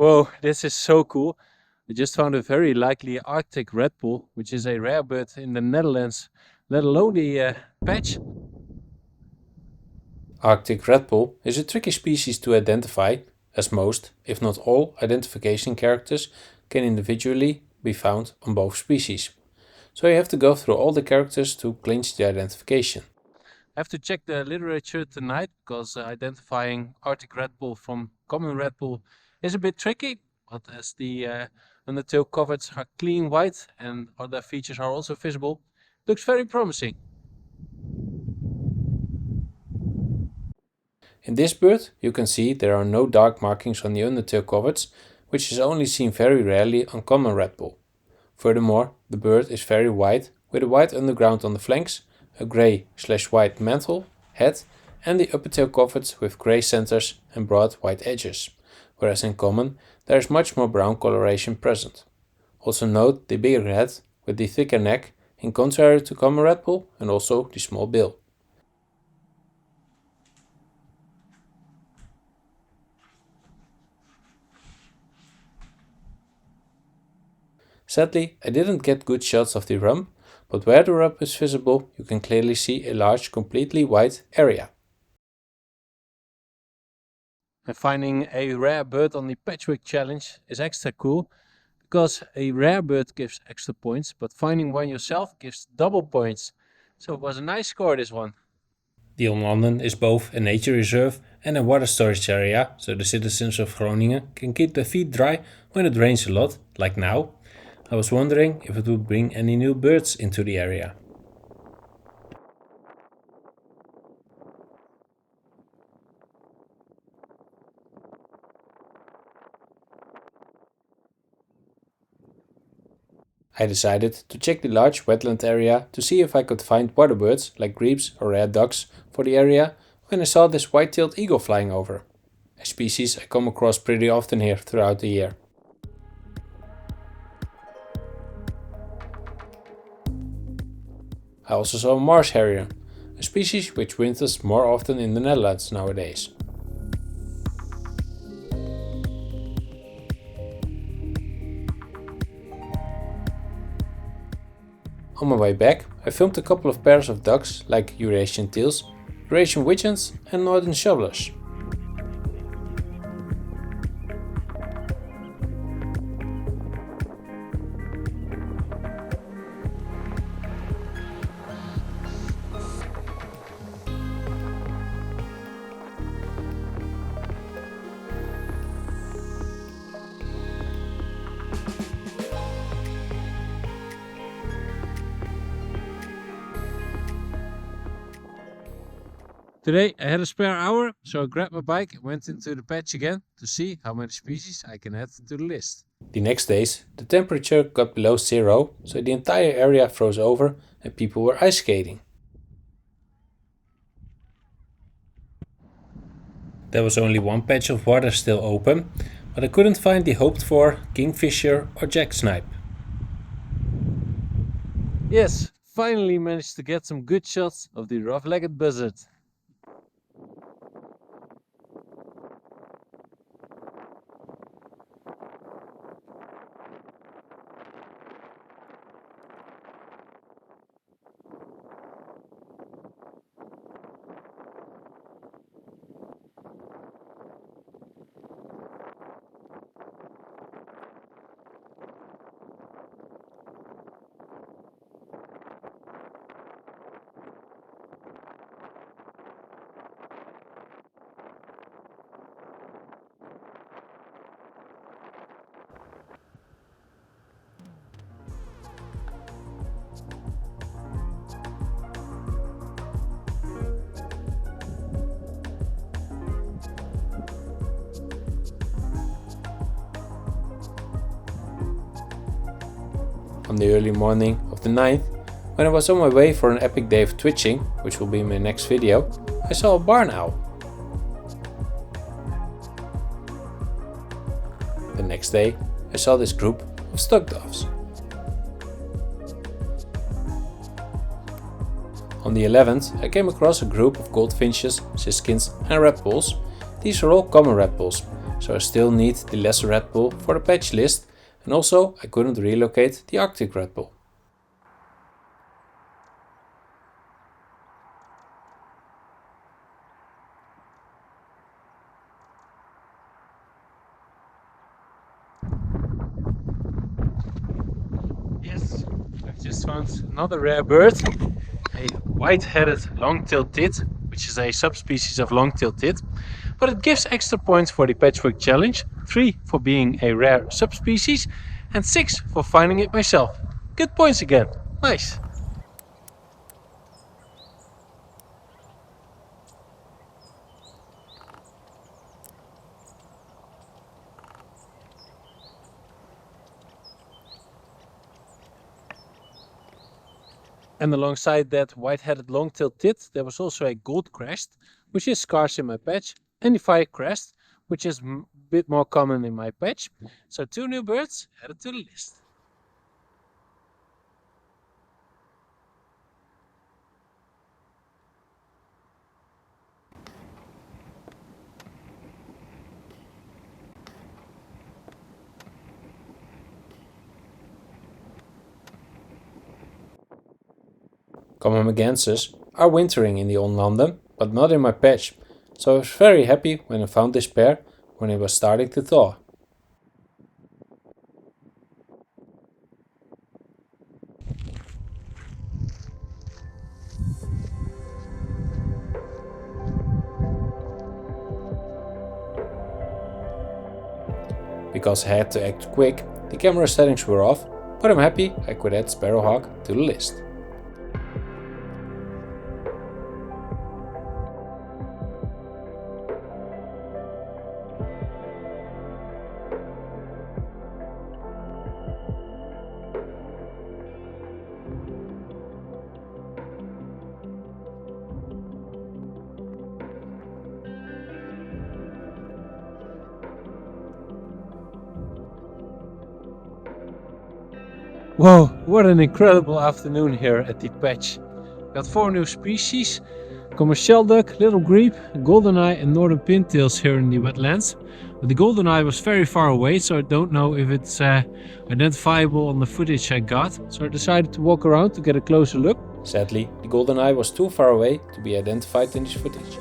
Whoa, this is so cool. I just found a very likely Arctic red bull, which is a rare bird in the Netherlands, let alone the patch. Arctic red bull is a tricky species to identify, as most, if not all, identification characters can individually be found on both species. So you have to go through all the characters to clinch the identification. I have to check the literature tonight because identifying Arctic red bull from common red bull is a bit tricky. But as the undertail coverts are clean white and other features are also visible, looks very promising. In this bird, you can see there are no dark markings on the undertail coverts, which is only seen very rarely on common red bull. Furthermore, the bird is very white, with a white underground on the flanks, a grey/white mantle, head, and the upper tail coverts with grey centers and broad white edges, whereas in common there is much more brown coloration present. Also note the bigger head with the thicker neck, in contrary to common red bull, and also the small bill. Sadly, I didn't get good shots of the rump, but where the rump is visible you can clearly see a large completely white area. And finding a rare bird on the Patchwork challenge is extra cool because a rare bird gives extra points, but finding one yourself gives double points. So it was a nice score, this one. The Omlanden is both a nature reserve and a water storage area, so the citizens of Groningen can keep their feet dry when it rains a lot, like now. I was wondering if it would bring any new birds into the area. I decided to check the large wetland area to see if I could find water birds like grebes or rare ducks for the area when I saw this white-tailed eagle flying over, a species I come across pretty often here throughout the year. I also saw a marsh harrier, a species which winters more often in the Netherlands nowadays. On my way back, I filmed a couple of pairs of ducks like Eurasian teals, Eurasian widgeons and northern shovelers. Today I had a spare hour, so I grabbed my bike and went into the patch again to see how many species I can add to the list. The next days, the temperature got below zero, so the entire area froze over and people were ice skating. There was only one patch of water still open, but I couldn't find the hoped for kingfisher or jacksnipe. Yes, finally managed to get some good shots of the rough-legged buzzard. On the early morning of the 9th, when I was on my way for an epic day of twitching, which will be in my next video, I saw a barn owl. The next day, I saw this group of stock doves. On the 11th, I came across a group of goldfinches, siskins and red bulls. These are all common red bulls, so I still need the lesser red bull for the patch list, and also I couldn't relocate the Arctic red bull. Yes, I've just found another rare bird, a white-headed long-tailed tit, which is a subspecies of long-tailed tit, but it gives extra points for the Patchwork challenge, 3 for being a rare subspecies, and 6 for finding it myself. Good points again, nice. And alongside that white-headed long-tailed tit, there was also a gold crest, which is scarce in my patch, and the fire crest, which is a bit more common in my patch. So 2 new birds added to the list. Common merganses are wintering in the Onlanden, but not in my patch, so I was very happy when I found this pair when it was starting to thaw. Because I had to act quick, the camera settings were off, but I'm happy I could add Sparrowhawk to the list. Whoa, what an incredible afternoon here at the patch. Got 4 new species, common shelduck, little grebe, goldeneye and northern pintails here in the wetlands. But the goldeneye was very far away, so I don't know if it's identifiable on the footage I got. So I decided to walk around to get a closer look. Sadly, the goldeneye was too far away to be identified in this footage.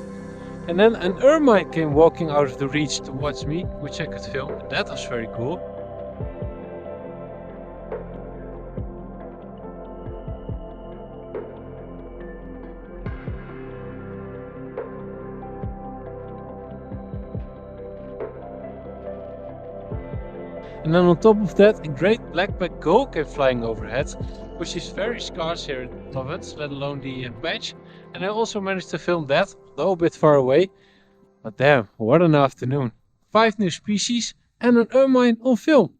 And then an ermine came walking out of the reach towards me, which I could film. That was very cool. And then on top of that, a great black-backed gull came flying overhead, which is very scarce here in Province, let alone the patch. And I also managed to film that, though a bit far away. But damn, what an afternoon. 5 new species and an ermine on film.